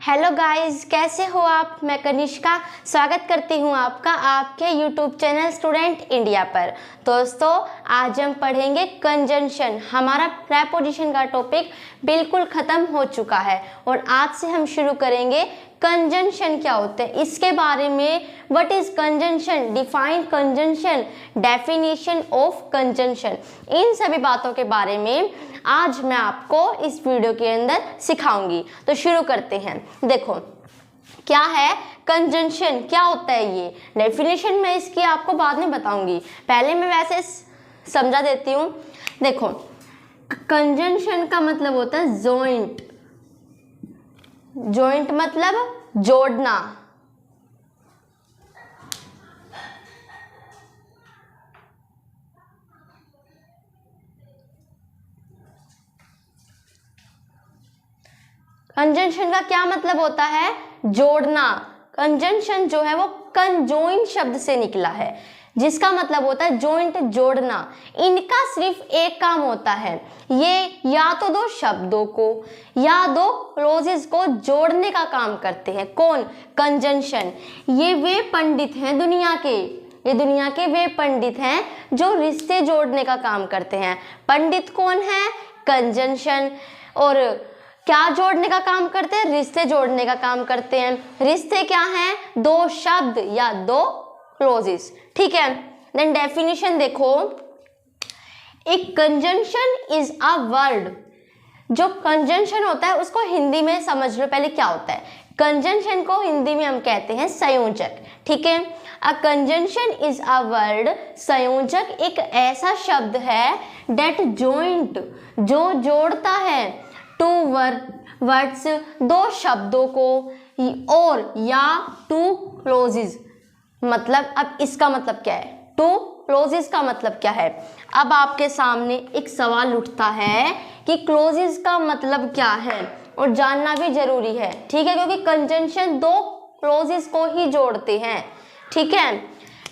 Hello guys, कैसे हो आप। मैं कनिष्का स्वागत करती हूँ आपका आपके यूट्यूब चैनल स्टूडेंट इंडिया पर। दोस्तों, आज हम पढ़ेंगे कंजंक्शन। हमारा प्रेपोजिशन का टॉपिक बिल्कुल ख़त्म हो चुका है और आज से हम शुरू करेंगे कंजंक्शन क्या होते हैं इसके बारे में। What is conjunction, define conjunction, definition of conjunction, इन सभी बातों के बारे में आज मैं आपको इस वीडियो के अंदर सिखाऊंगी। तो शुरू करते हैं। देखो क्या है कंजंक्शन, क्या होता है ये। डेफिनेशन मैं इसकी आपको बाद में बताऊंगी, पहले मैं वैसे समझा देती हूँ। देखो, कंजंक्शन का मतलब होता है जॉइंट। जॉइंट मतलब जोड़ना। कंजंक्शन का क्या मतलब होता है, जोड़ना। कंजंक्शन जो है वो कंजोइन शब्द से निकला है, जिसका मतलब होता है जॉइंट, जोड़ना। इनका सिर्फ एक काम होता है, ये या तो दो शब्दों को या दो क्लोजेस को जोड़ने का काम करते हैं। कौन? कंजंक्शन। ये वे पंडित हैं दुनिया के, ये दुनिया के वे पंडित हैं जो रिश्ते जोड़ने का काम करते हैं। पंडित कौन है? कंजंक्शन। और क्या जोड़ने का काम करते हैं? रिश्ते जोड़ने का काम करते हैं। रिश्ते क्या हैं? दो शब्द या दो क्लोजेस। ठीक है। देन डेफिनेशन देखो, एक कंजंक्शन इज अ वर्ड। जो कंजंक्शन होता है उसको हिंदी में समझ लो पहले क्या होता है। कंजंक्शन को हिंदी में हम कहते हैं संयोजक। ठीक है। A conjunction is a word, संयोजक एक ऐसा शब्द है डेट जॉइंट, जो जोड़ता है टू वर्ड्स, दो शब्दों को, और या टू क्लोजेस। मतलब अब इसका मतलब क्या है, टू क्लोजेस का मतलब क्या है। अब आपके सामने एक सवाल उठता है कि क्लोजेस का मतलब क्या है, और जानना भी जरूरी है। ठीक है, क्योंकि कंजंक्शन दो क्लोजेस को ही जोड़ते हैं। ठीक है।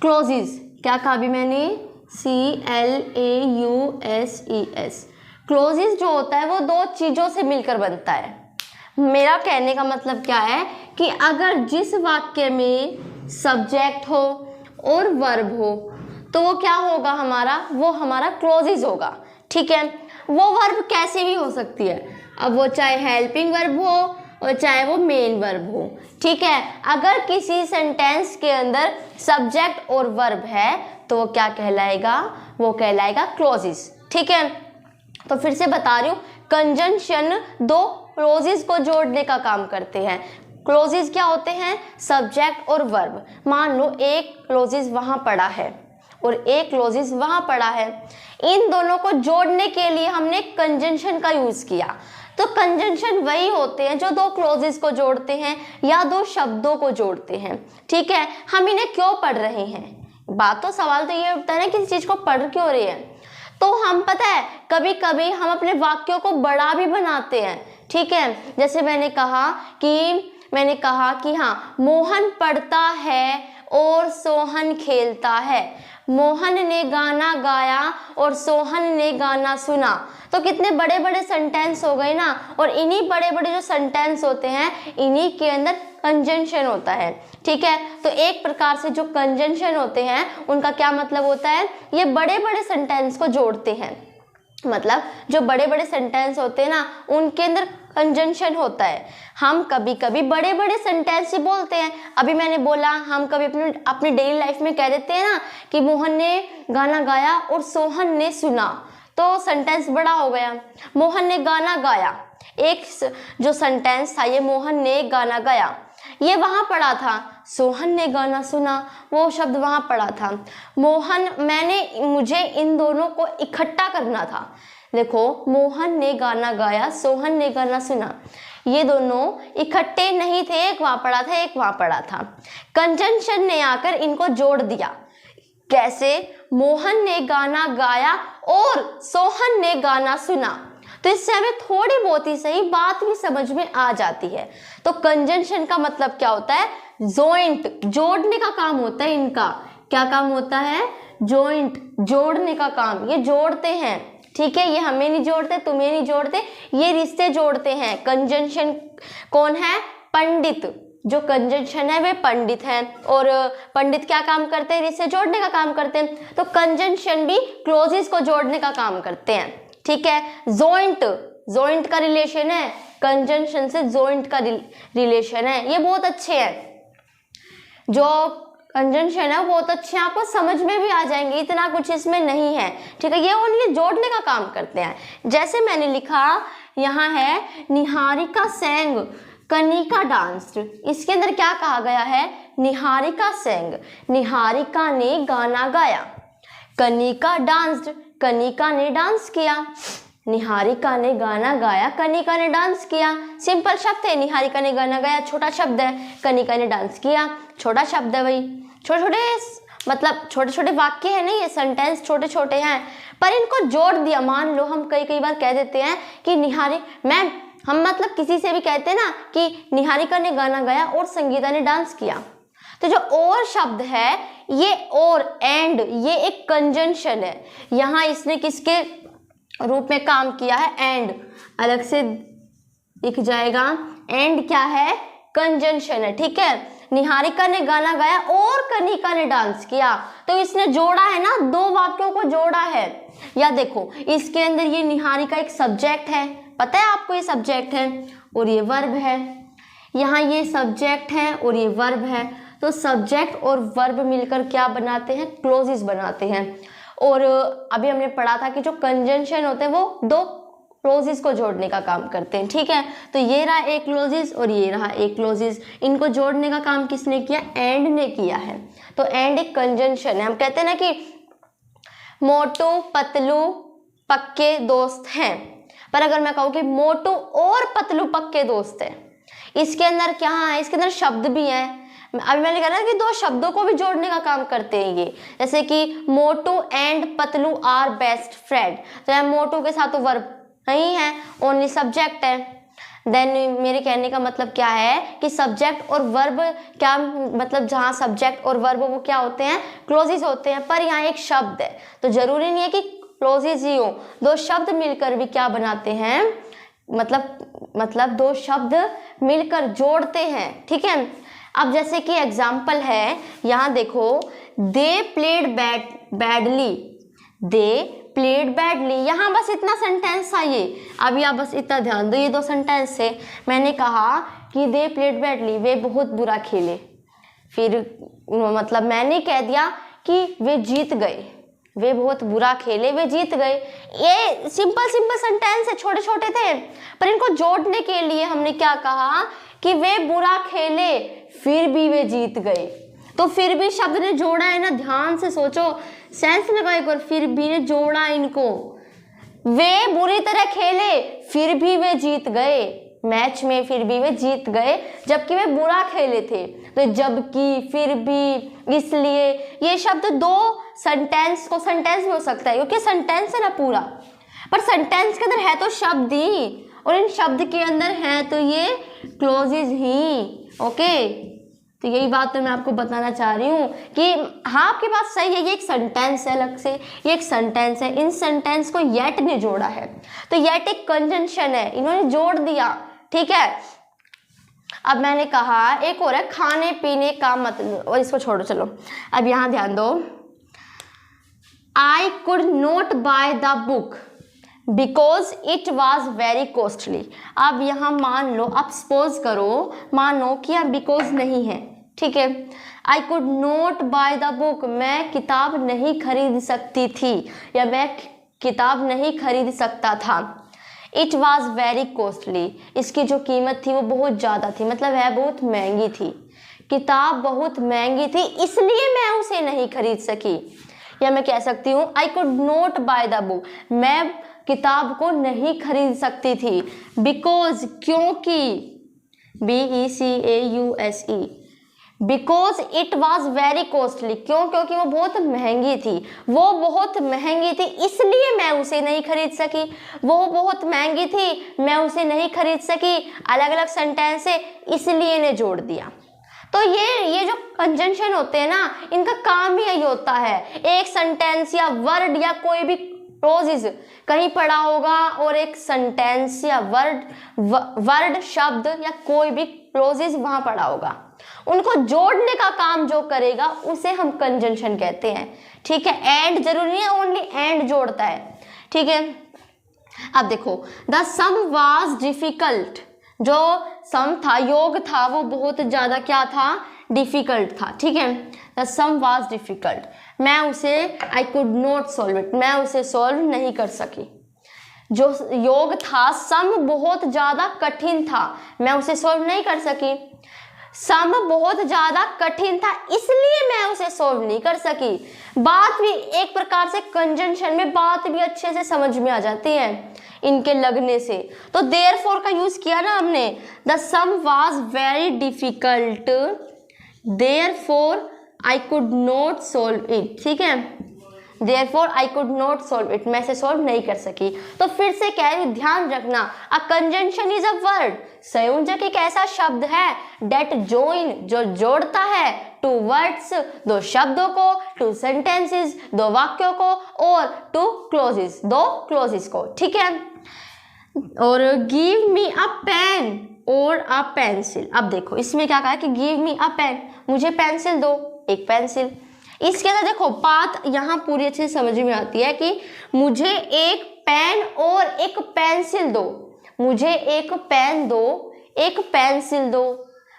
क्लोजेस क्या कहा अभी मैंने, CLAUSES। क्लोजेस जो होता है वो दो चीज़ों से मिलकर बनता है। मेरा कहने का मतलब क्या है कि अगर जिस वाक्य में सब्जेक्ट हो और वर्ब हो तो वो क्या होगा हमारा, वो हमारा क्लोजेस होगा। ठीक है। वो वर्ब कैसे भी हो सकती है, अब वो चाहे हेल्पिंग वर्ब हो और चाहे वो मेन वर्ब हो। ठीक है। अगर किसी सेंटेंस के अंदर सब्जेक्ट और वर्ब है तो वो क्या कहलाएगा, वो कहलाएगा क्लोजेस। ठीक है। तो फिर से बता रही हूँ, कंजंक्शन दो क्लोजेस को जोड़ने का काम करते हैं। क्लोजेस क्या होते हैं? सब्जेक्ट और वर्ब। मान लो एक क्लोजेस वहां पड़ा है और एक क्लोजेस वहां पड़ा है, इन दोनों को जोड़ने के लिए हमने कंजंक्शन का यूज किया। तो कंजंक्शन वही होते हैं जो दो क्लोजेस को जोड़ते हैं या दो शब्दों को जोड़ते हैं। ठीक है। हम इन्हें क्यों पढ़ रहे हैं, बात तो सवाल तो ये उठता है ना, किसी चीज को पढ़ क्यों रहे हैं। तो हम पता है कभी कभी हम अपने वाक्यों को बड़ा भी बनाते हैं। ठीक है। जैसे मैंने कहा कि हाँ, मोहन पढ़ता है और सोहन खेलता है। मोहन ने गाना गाया और सोहन ने गाना सुना। तो कितने बड़े बड़े सेंटेंस हो गए ना। और इन्हीं बड़े बड़े जो सेंटेंस होते हैं इन्हीं के अंदर कंजंक्शन होता है। ठीक है। तो एक प्रकार से जो कंजंक्शन होते हैं उनका क्या मतलब होता है, ये बड़े बड़े सेंटेंस को जोड़ते हैं। मतलब जो बड़े बड़े सेंटेंस होते हैं ना उनके अंदर कंजंक्शन होता है। हम कभी कभी बड़े बड़े सेंटेंस ही बोलते हैं। अभी मैंने बोला, हम कभी अपनी डेली लाइफ में कह देते हैं ना कि मोहन ने गाना गाया और सोहन ने सुना, तो सेंटेंस बड़ा हो गया। मोहन ने गाना गाया, एक जो सेंटेंस था ये मोहन ने गाना गाया, ये वहां पड़ा था। सोहन ने गाना सुना, वो शब्द वहां पड़ा था। मुझे इन दोनों को इकट्ठा करना था। देखो, मोहन ने गाना गाया, सोहन ने गाना सुना, ये दोनों इकट्ठे नहीं थे, एक वहां पड़ा था एक वहां पड़ा था। कंजंक्शन ने आकर इनको जोड़ दिया। कैसे? मोहन ने गाना गाया और सोहन ने गाना सुना। तो इससे हमें थोड़ी बहुत ही सही बात भी समझ में आ जाती है। तो कंजंक्शन का मतलब क्या होता है? जॉइंट, जोड़ने का काम होता है इनका। क्या काम होता है? जॉइंट, जोड़ने का काम। ये जोड़ते हैं। ठीक है। ये हमें नहीं जोड़ते, तुम्हें नहीं जोड़ते, ये रिश्ते जोड़ते हैं। कंजंक्शन कौन है? पंडित, जो कंजंक्शन है वे पंडित हैं, और पंडित क्या काम करते हैं, इसे जोड़ने का काम करते हैं। तो कंजंक्शन भी क्लोजेस को जोड़ने का काम करते हैं, ठीक है। जॉइंट, जॉइंट का रिलेशन है, कंजंक्शन से जॉइंट का रिलेशन है, ये बहुत अच्छे हैं। जो कंजंक्शन है बहुत अच्छे हैं, आपको समझ में भी आ जाएंगे, इतना कुछ इसमें नहीं है, ठीक है। ये ओनली जोड़ने का काम करते हैं। जैसे मैंने लिखा यहाँ है निहारिका सेंग कनिका डांस्ड, इसके अंदर क्या कहा गया है, निहारिका सेंग, निहारिका ने गाना गाया, कनिका डांस्ड, कनिका ने डांस किया, निहारिका ने गाना गाया, कनिका ने डांस किया। सिंपल शब्द है, निहारिका ने गाना गाया छोटा शब्द है, कनिका ने डांस किया छोटा शब्द है। वही छोटे छोटे मतलब छोटे छोटे वाक्य है नहीं, ये सेंटेंस छोटे छोटे हैं, पर इनको जोड़ दिया। मान लो हम कई बार कह देते हैं कि मैम, हम मतलब किसी से भी कहते हैं ना कि निहारिका ने गाना गाया और संगीता ने डांस किया, तो जो और शब्द है ये और एंड, ये एक कंजंक्शन है। यहाँ इसने किसके रूप में काम किया है, एंड, अलग से दिख जाएगा। एंड क्या है, कंजंक्शन है, ठीक है। निहारिका ने गाना गाया और कनिका ने डांस किया, तो इसने जोड़ा है ना, दो वाक्यों को जोड़ा है। या देखो इसके अंदर ये निहारिका एक सब्जेक्ट है, पता है आपको ये सब्जेक्ट है, और ये वर्ब है। यहाँ ये सब्जेक्ट है और ये वर्ब है, तो सब्जेक्ट और वर्ब मिलकर क्या बनाते हैं, क्लोजेस बनाते हैं। और अभी हमने पढ़ा था कि जो कंजंक्शन होते हैं वो दो क्लोजेस को जोड़ने का काम करते हैं, ठीक है। तो ये रहा एक क्लोजेस और ये रहा एक क्लोजेस, इनको जोड़ने का काम किसने किया, एंड ने किया है। तो एंड एक कंजंक्शन है। हम कहते हैं ना कि मोटू पतलू पक्के दोस्त हैं, पर अगर मैं कहूँ कि मोटू और पतलू पक्के दोस्त हैं, इसके अंदर क्या है, इसके अंदर शब्द भी हैं। अभी मैंने कहा ना कि दो शब्दों को भी जोड़ने का काम करते हैं ये, जैसे कि Motu and Patlu are best friend, तो यहाँ मोटू के साथ तो वर्ब नहीं है, ओनली सब्जेक्ट है। देन मेरे कहने का मतलब क्या है कि सब्जेक्ट और वर्ब क्या मतलब, जहाँ सब्जेक्ट और वर्ब वो क्या होते हैं, क्लोजेस होते हैं, पर यहाँ एक शब्द है, तो जरूरी नहीं है कि क्लोजेस ही हो, दो शब्द मिलकर भी क्या बनाते हैं, मतलब दो शब्द मिलकर जोड़ते हैं, ठीक है। अब जैसे कि एग्जाम्पल है, यहाँ देखो, they played badly, they played badly, यहाँ बस इतना सेंटेंस था ये। अभी आप बस इतना ध्यान दो, ये दो सेंटेंस से मैंने कहा कि दे प्लेड बैडली, वे बहुत बुरा खेले, फिर मतलब मैंने कह दिया कि वे जीत गए, वे बहुत बुरा खेले, वे जीत गए। ये सिंपल सेंटेंस है, छोटे छोटे थे, पर इनको जोड़ने के लिए हमने क्या कहा कि वे बुरा खेले फिर भी वे जीत गए। तो फिर भी शब्द ने जोड़ा है ना, ध्यान से सोचो, सेंस लगाओ एक बार, फिर भी ने जोड़ा इनको। वे बुरी तरह खेले फिर भी वे जीत गए, मैच में फिर भी वे जीत गए जबकि वे बुरा खेले थे। तो जबकि, फिर भी, इसलिए, ये शब्द दो सेंटेंस को, सेंटेंस भी हो सकता है क्योंकि सेंटेंस है ना पूरा, पर सेंटेंस के अंदर है तो शब्द ही, और इन शब्द के अंदर है तो ये क्लोजेस ही, ओके। तो यही बात तो मैं आपको बताना चाह रही हूँ कि हाँ, आपकी बात सही है, ये एक सेंटेंस है, अलग से ये एक सेंटेंस है, इन सेंटेंस को येट ने जोड़ा है, तो येट एक कंजंक्शन है, इन्होंने जोड़ दिया, ठीक है। अब मैंने कहा एक और है खाने पीने का मतलब, और इसको छोड़ो, चलो अब यहाँ ध्यान दो। आई could not by the book because it was very costly. अब यहाँ मान लो, आप सपोज करो, मानो कि यहाँ बिकॉज नहीं है, ठीक है। आई could not by the book, मैं किताब नहीं खरीद सकती थी, या मैं किताब नहीं खरीद सकता था। इट वॉज वेरी कॉस्टली, इसकी जो कीमत थी वो बहुत ज़्यादा थी, मतलब है बहुत महंगी थी, किताब बहुत महंगी थी इसलिए मैं उसे नहीं खरीद सकी। या मैं कह सकती हूँ आई could not by the book, मैं किताब को नहीं खरीद सकती थी, बिकॉज, क्योंकि, BECAUSE, because it was very costly, क्योंकि वो बहुत महंगी थी, वो बहुत महंगी थी इसलिए मैं उसे नहीं खरीद सकी, वो बहुत महंगी थी मैं उसे नहीं खरीद सकी, अलग अलग सेंटेंस से इसलिए ने जोड़ दिया। तो ये जो कंजंक्शन होते हैं ना, इनका काम ही यही होता है, एक सेंटेंस या वर्ड या कोई भी क्लोजेस कहीं पढ़ा होगा और एक सेंटेंस या वर्ड शब्द या कोई भी क्लोजेस वहां पढ़ा होगा, उनको जोड़ने का काम जो करेगा उसे हम कंजंक्शन कहते हैं। ठीक है, एंड जरूरी है ओनली एंड जोड़ता है। ठीक है, अब देखो द सम वाज डिफिकल्ट, जो सम था योग था वो बहुत ज्यादा क्या था, डिफिकल्ट था। ठीक है, द सम वाज डिफिकल्ट, मैं उसे आई कुड नॉट सॉल्व इट, मैं उसे सॉल्व नहीं कर सकी। जो योग था सम बहुत ज्यादा कठिन था, मैं उसे सॉल्व नहीं कर सकी। सम बहुत ज्यादा कठिन था इसलिए मैं उसे सॉल्व नहीं कर सकी। बात भी एक प्रकार से कंजंक्शन में बात भी अच्छे से समझ में आ जाती है इनके लगने से। तो देयरफॉर का यूज किया ना हमने, the sum was very difficult therefore I could not solve it. ठीक है, therefore I could not solve it, मैं इसे सॉल्व नहीं कर सकी। तो फिर से कह रही, ध्यान रखना, a conjunction is a word, संयोजक एक ऐसा शब्द है डेट जॉइन, जो जोड़ता है टू वर्ड्स, दो शब्दों को, टू सेंटेंसेस, दो वाक्यों को, और टू क्लोजेस, दो क्लोजेस को। ठीक है, और गिव मी अ पेन और अ पेंसिल। अब देखो इसमें क्या कहा कि गिव मी अ पेन, मुझे पेंसिल दो, एक पेंसिल। इसके अंदर देखो बात यहाँ पूरी अच्छे से समझ में आती है कि मुझे एक पेन और एक पेंसिल दो, मुझे एक पेन दो, एक पेंसिल दो।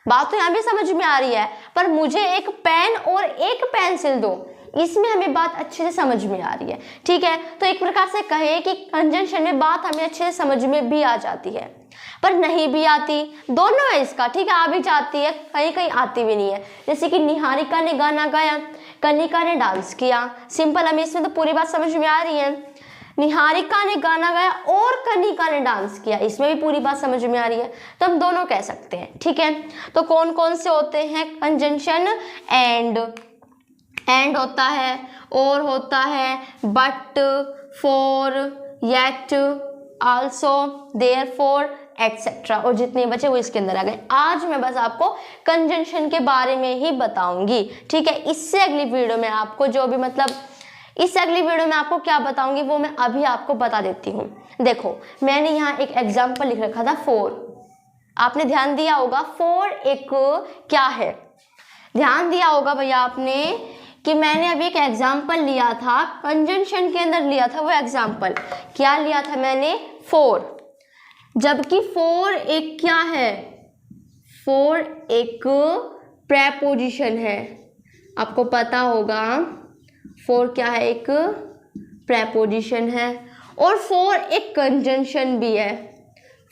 बात तो यहाँ भी समझ में आ रही है, पर मुझे एक पेन और एक पेंसिल दो, इसमें हमें बात अच्छे से समझ में आ रही है। ठीक है, तो एक प्रकार से कहे कि कंजंक्शन में बात हमें अच्छे से समझ में भी आ जाती है, पर नहीं भी आती, दोनों है इसका। ठीक है, आ भी जाती है, कहीं कहीं आती भी नहीं है। जैसे कि निहारिका ने गाना गाया, कनिका ने डांस किया, सिंपल, हमें इसमें तो पूरी बात समझ में आ रही है। निहारिका ने गाना गाया और कनिका ने डांस किया, इसमें भी पूरी बात समझ में आ रही है, तो हम दोनों कह सकते हैं। ठीक है, तो कौन कौन से होते हैं कंजंक्शन, एंड होता है, और होता है, but, for, yet, also, therefore, etcetera, और जितने बचे वो इसके अंदर आ गए। आज मैं बस आपको कंजंक्शन के बारे में ही बताऊंगी। ठीक है, इससे अगली वीडियो में आपको जो भी इससे अगली वीडियो में आपको क्या बताऊंगी वो मैं अभी आपको बता देती हूँ। देखो मैंने यहाँ एक एग्जाम्पल लिख रखा था, फॉर, आपने ध्यान दिया होगा फॉर एक क्या है, ध्यान दिया होगा भैया आपने कि मैंने अभी एक एग्जाम्पल लिया था, कंजंक्शन के अंदर लिया था वो एग्जाम्पल, क्या लिया था मैंने, फॉर। जबकि फॉर एक क्या है, फॉर एक प्रेपोजिशन है, आपको पता होगा फॉर क्या है, एक प्रेपोजिशन है, और फॉर एक कंजंक्शन भी है,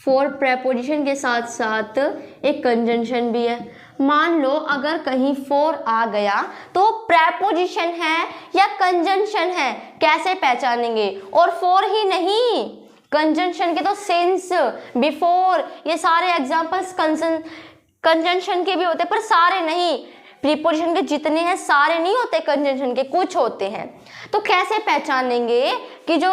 फॉर प्रेपोजिशन के साथ साथ एक कंजंक्शन भी है। मान लो अगर कहीं फॉर आ गया तो प्रेपोजिशन है या कंजंक्शन है, कैसे पहचानेंगे, और फॉर ही नहीं, कंजंक्शन के तो सिंस, बिफोर, ये सारे एग्जांपल्स कंजंक्शन के भी होते, पर सारे नहीं, प्रीपोजिशन के जितने हैं सारे नहीं होते कंजंक्शन के, कुछ होते हैं। तो कैसे पहचानेंगे कि जो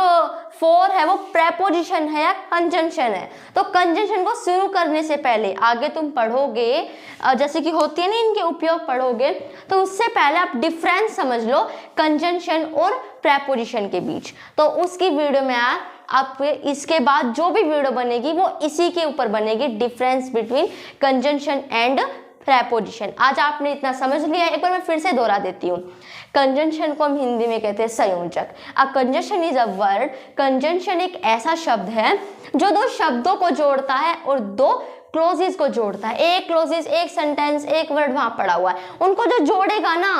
फॉर है वो प्रेपोजिशन है या कंजंक्शन है। तो कंजंक्शन को शुरू करने से पहले, आगे तुम पढ़ोगे जैसे कि होती है ना इनके उपयोग पढ़ोगे, तो उससे पहले आप डिफरेंस समझ लो कंजंक्शन और प्रेपोजिशन के बीच। तो उसकी वीडियो में आप इसके बाद जो भी वीडियो बनेगी वो इसी के ऊपर बनेगी, difference between conjunction and preposition. आज आपने इतना समझ लिया, एक बार मैं फिर से दोहरा देती हूँ। कंजंक्शन को हम हिंदी में कहते हैं संयोजक। A conjunction is a word, conjunction एक ऐसा शब्द है जो दो शब्दों को जोड़ता है और दो क्लोजेस को जोड़ता है। एक क्लोजेस, एक सेंटेंस, एक वर्ड वहां पड़ा हुआ है, उनको जो जोड़ेगा ना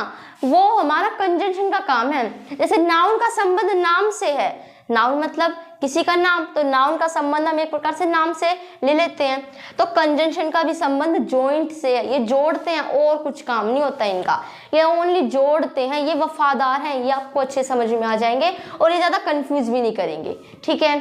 वो हमारा कंजंक्शन का काम है। जैसे नाउन का संबंध नाम से है, नाउन मतलब किसी का नाम, तो नाउन का संबंध हम एक प्रकार से नाम से ले लेते हैं। तो कंजंक्शन का भी संबंध जॉइंट से है, ये जोड़ते हैं और कुछ काम नहीं होता इनका, ये ओनली जोड़ते हैं, ये वफादार हैं, ये आपको अच्छे समझ में आ जाएंगे और ये ज्यादा कंफ्यूज भी नहीं करेंगे। ठीक है,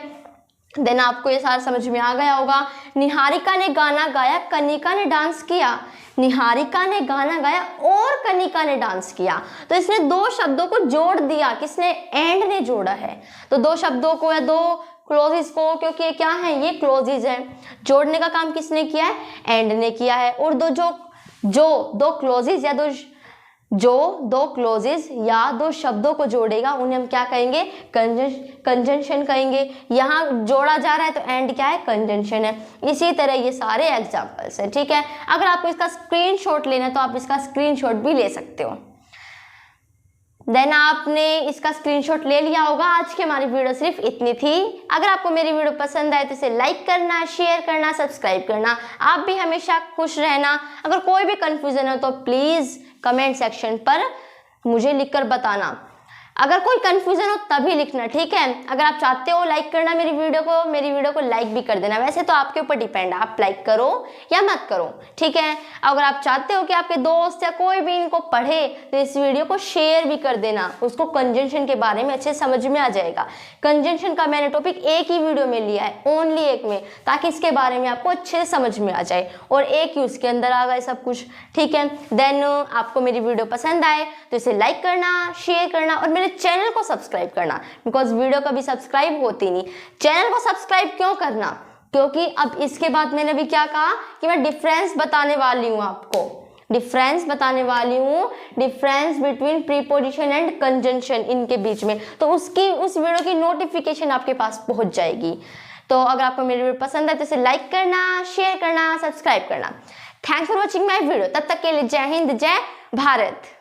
देन आपको ये सारा समझ में आ गया होगा। निहारिका ने गाना गाया, कनिका ने डांस किया, निहारिका ने गाना गाया और कनिका ने डांस किया, तो इसने दो शब्दों को जोड़ दिया, किसने, एंड ने जोड़ा है। तो दो शब्दों को या दो क्लोजेस को, क्योंकि ये क्या है, ये क्लोजेस है, जोड़ने का काम किसने किया है, एंड ने किया है। और दो क्लोजेस या दो जो दो क्लोजेस या दो शब्दों को जोड़ेगा उन्हें हम क्या कहेंगे, कंजंक्शन कहेंगे। यहाँ जोड़ा जा रहा है तो एंड क्या है, कंजंक्शन है। इसी तरह ये सारे एग्जांपल्स हैं, ठीक है। अगर आपको इसका स्क्रीनशॉट लेना है तो आप इसका स्क्रीनशॉट भी ले सकते हो। देन आपने इसका स्क्रीनशॉट ले लिया होगा। आज की हमारी वीडियो सिर्फ इतनी थी। अगर आपको मेरी वीडियो पसंद आए तो इसे लाइक करना, शेयर करना, सब्सक्राइब करना। आप भी हमेशा खुश रहना। अगर कोई भी कंफ्यूजन हो तो प्लीज़ कमेंट सेक्शन पर मुझे लिखकर बताना। अगर कोई कंफ्यूजन हो तभी लिखना, ठीक है। अगर आप चाहते हो लाइक करना मेरी वीडियो को लाइक भी कर देना। वैसे तो आपके ऊपर डिपेंड है, आप लाइक करो या मत करो, ठीक है। अगर आप चाहते हो कि आपके दोस्त या कोई भी इनको पढ़े तो इस वीडियो को शेयर भी कर देना। उसको कंजंक्शन के बारे में अच्छे समझ में आ जाएगा। कंजंक्शन का मैंने टॉपिक एक ही वीडियो में लिया है, ओनली एक में, ताकि इसके बारे में आपको अच्छे से समझ में आ जाए और एक ही उसके अंदर आ गए सब कुछ, ठीक है। देन आपको मेरी वीडियो पसंद आए तो इसे लाइक करना, शेयर करना और चैनल को सब्सक्राइब करना, बिकॉज वीडियो कभी सब्सक्राइब होती नहीं। चैनल को सब्सक्राइब क्यों करना, क्योंकि अब इसके बाद मैंने भी क्या कहा कि मैं डिफरेंस बताने वाली हूँ आपको, डिफरेंस बताने वाली हूँ, difference between preposition and conjunction, इनके बीच में। तो उस वीडियो की नोटिफिकेशन आपके पास पहुंच जाएगी। तो अगर आपको मेरी वीडियो पसंद है तो इसे लाइक करना, शेयर करना, सब्सक्राइब करना। Thanks for watching my video. तब तक के लिए जय हिंद, जय भारत।